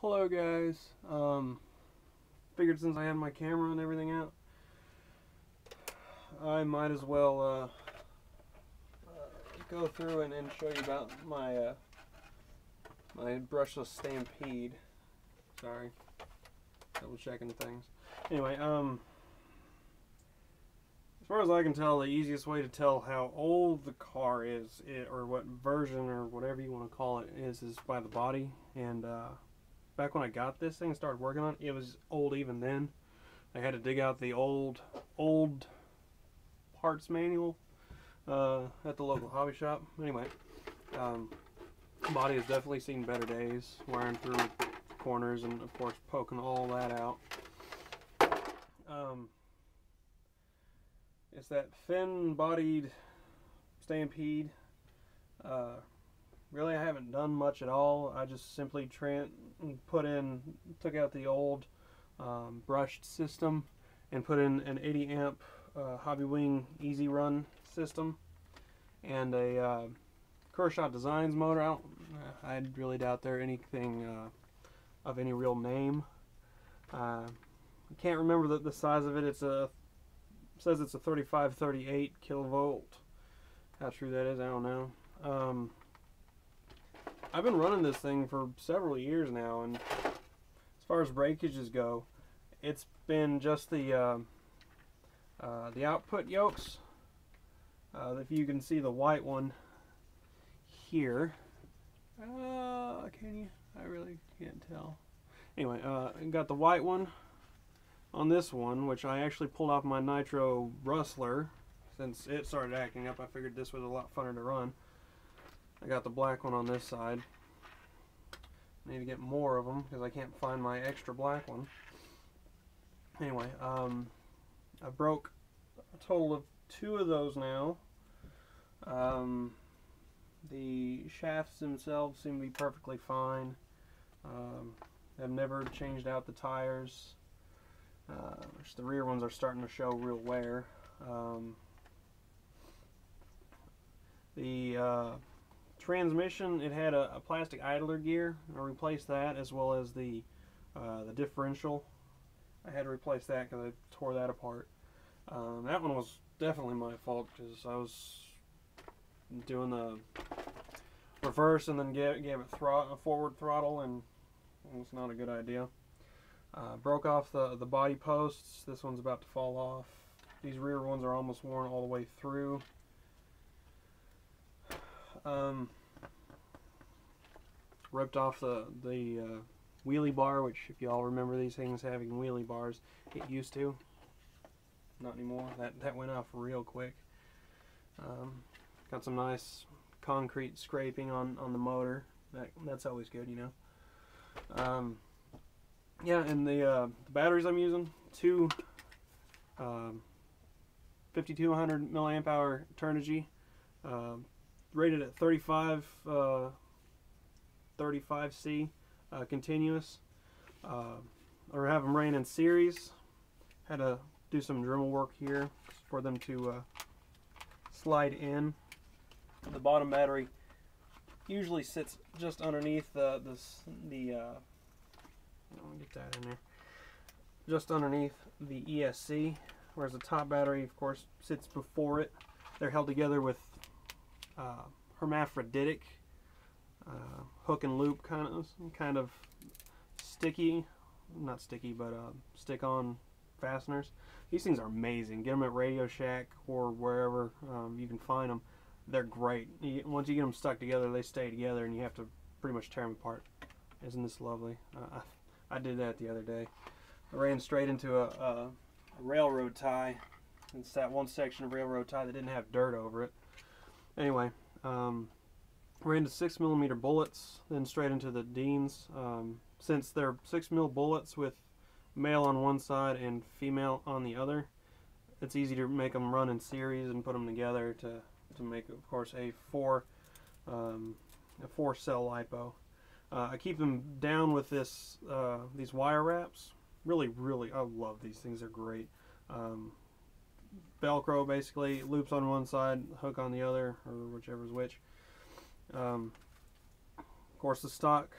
Hello guys. Figured since I had my camera and everything out, I might as well go through and show you about my my Brushless Stampede. Sorry, double checking things. Anyway, as far as I can tell, the easiest way to tell how old the car is, or what version or whatever you want to call it is by the body. And back when I got this thing and started working on it, it was old even then. I had to dig out the old parts manual at the local hobby shop. Anyway, body has definitely seen better days, wearing through corners and of course poking all that out. It's that thin-bodied Stampede. Really, I haven't done much at all. I just simply took out the old brushed system and put in an 80 amp Hobby Wing Easy Run system and a Kershaw Designs motor. I really doubt there anything of any real name. I can't remember the size of it. It says it's a 3538 kilovolt. How true that is, I don't know. I've been running this thing for several years now, and as far as breakages go, it's been just the output yokes. If you can see the white one here, can you? I really can't tell. Anyway, I got the white one on this one, which I actually pulled off my nitro rustler. Since it started acting up, I figured this was a lot funner to run. I got the black one on this side. I need to get more of them because I can't find my extra black one. Anyway, I broke a total of 2 of those now. The shafts themselves seem to be perfectly fine. I've never changed out the tires. The rear ones are starting to show real wear. The transmission, it had a plastic idler gear. I replaced that, as well as the differential. I had to replace that because I tore that apart. That one was definitely my fault because I was doing the reverse and then gave it a forward throttle, and it was not a good idea. Broke off the body posts. This one's about to fall off. These rear ones are almost worn all the way through. Ripped off the wheelie bar, which, if you all remember these things having wheelie bars, it used to. Not anymore. That went off real quick. Got some nice concrete scraping on the motor. That's always good, you know. Yeah, and the batteries I'm using, 2 5200 milliamp hour Turnigy, rated at 35C continuous, or have them ran in series. Had to do some Dremel work here for them to slide in. The bottom battery usually sits just underneath let me get that in there. Just underneath the ESC, whereas the top battery, of course, sits before it. They're held together with hermaphroditic hook and loop kind of sticky, not sticky, but stick-on fasteners. These things are amazing. Get them at Radio Shack or wherever you can find them. They're great. Once you get them stuck together, they stay together, and you have to pretty much tear them apart. Isn't this lovely? I did that the other day. I ran straight into a railroad tie. It's that one section of railroad tie that didn't have dirt over it. Anyway, ran into 6mm bullets, then straight into the Deans. Since they're 6mm bullets with male on one side and female on the other, it's easy to make them run in series and put them together to make, of course, a 4-cell lipo. I keep them down with these wire wraps. Really, I love these things. They're great. Velcro, basically, loops on one side, hook on the other, or whichever's which. Of course, the stock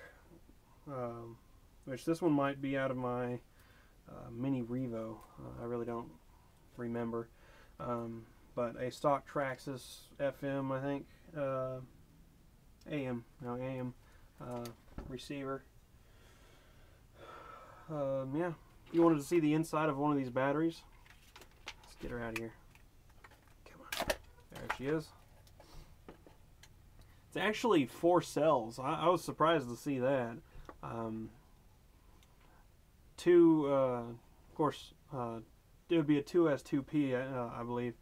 which this one might be out of my Mini Revo. I really don't remember. But a stock Traxxas FM, I think, AM receiver. Yeah, if you wanted to see the inside of one of these batteries, let's get her out of here. Come on, there she is. It's actually 4 cells. I was surprised to see that. Of course, it would be a 2S2P, I believe,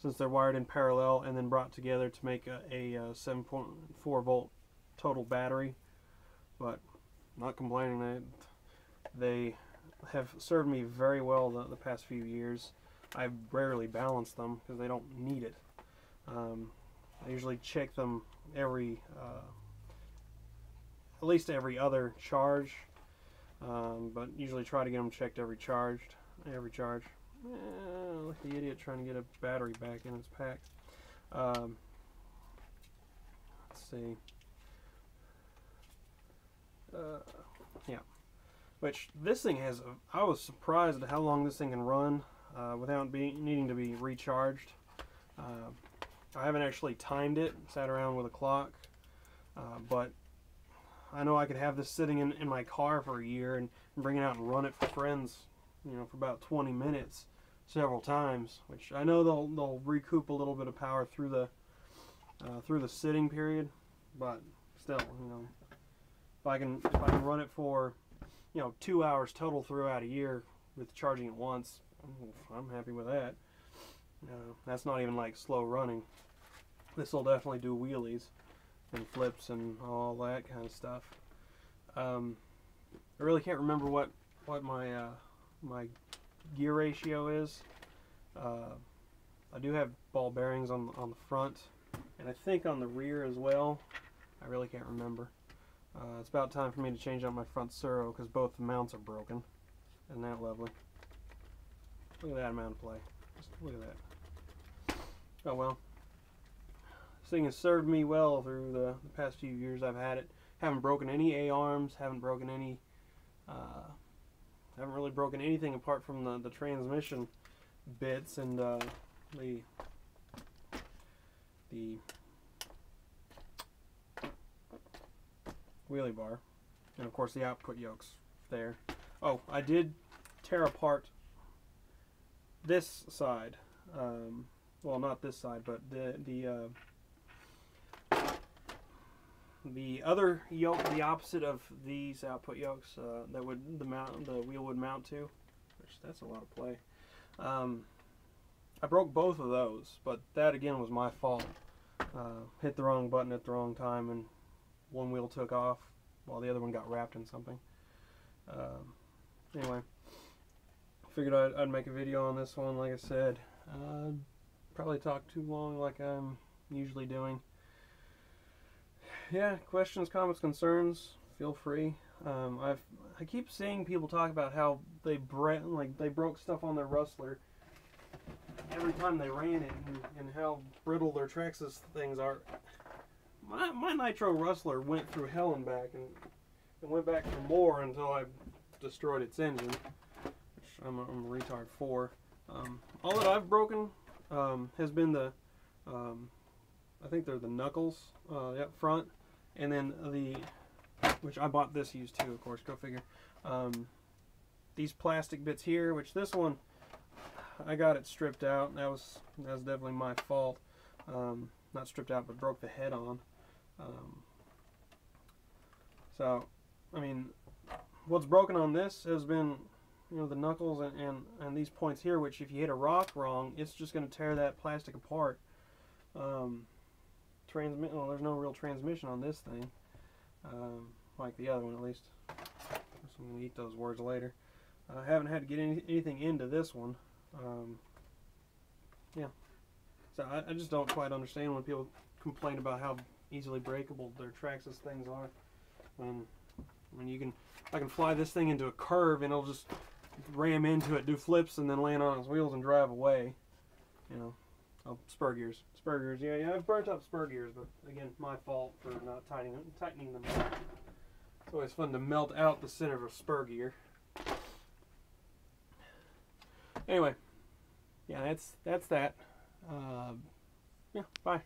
since they're wired in parallel and then brought together to make a 7.4 volt total battery. But not complaining. They have served me very well the past few years. I've rarely balanced them because they don't need it. I usually check them every, at least every other charge, but usually try to get them checked every charge. Like the idiot trying to get a battery back in its pack. Let's see. Yeah. Which this thing has, I was surprised at how long this thing can run without needing to be recharged. I haven't actually timed it, sat around with a clock, but I know I could have this sitting in my car for a year and bring it out and run it for friends, you know, for about 20 minutes several times, which I know they'll recoup a little bit of power through the sitting period, but still, you know, if I can run it for, you know, 2 hours total throughout a year with charging it once, I'm happy with that. That's not even like slow running. This will definitely do wheelies and flips and all that kind of stuff. I really can't remember what my my gear ratio is. I do have ball bearings on the front, and I think on the rear as well. I really can't remember. It's about time for me to change out my front servo because both the mounts are broken. Isn't that lovely? Look at that amount of play. Just look at that. Oh well. This thing has served me well through the past few years I've had it. Haven't broken any A-arms, haven't broken any, haven't really broken anything apart from the transmission bits and the wheelie bar, and of course the output yokes there. Oh, I did tear apart this side. Well, not this side, but the other yoke, the opposite of these output yokes, that would the wheel would mount to. Which that's a lot of play. I broke both of those, but that again was my fault. Hit the wrong button at the wrong time, and one wheel took off while the other one got wrapped in something. Anyway, figured I'd make a video on this one. Like I said, probably talk too long like I'm usually doing. Yeah, questions, comments, concerns, feel free. I keep seeing people talk about how they broke stuff on their Rustler every time they ran it, and how brittle their Traxxas things are. My Nitro Rustler went through hell and back, and went back for more until I destroyed its engine, which I'm a retard for. All that I've broken has been the, I think they're the knuckles up front, and then which I bought this used too, of course, go figure. These plastic bits here, which this one, I got it stripped out. That was definitely my fault. Not stripped out, but broke the head on. So, I mean, what's broken on this has been, you know, the knuckles and these points here, which if you hit a rock wrong, it's just going to tear that plastic apart. Well, there's no real transmission on this thing, like the other one at least. So I'm going to eat those words later. I haven't had to get anything into this one. Yeah. So I just don't quite understand when people complain about how easily breakable their Traxxas things are. When I can fly this thing into a curve and it'll just ram into it, do flips, and then land on its wheels and drive away. You know, spur gears. Yeah, I've burnt up spur gears, but again, my fault for not tightening them up. It's always fun to melt out the center of a spur gear. Anyway, yeah, that's that. Yeah, bye.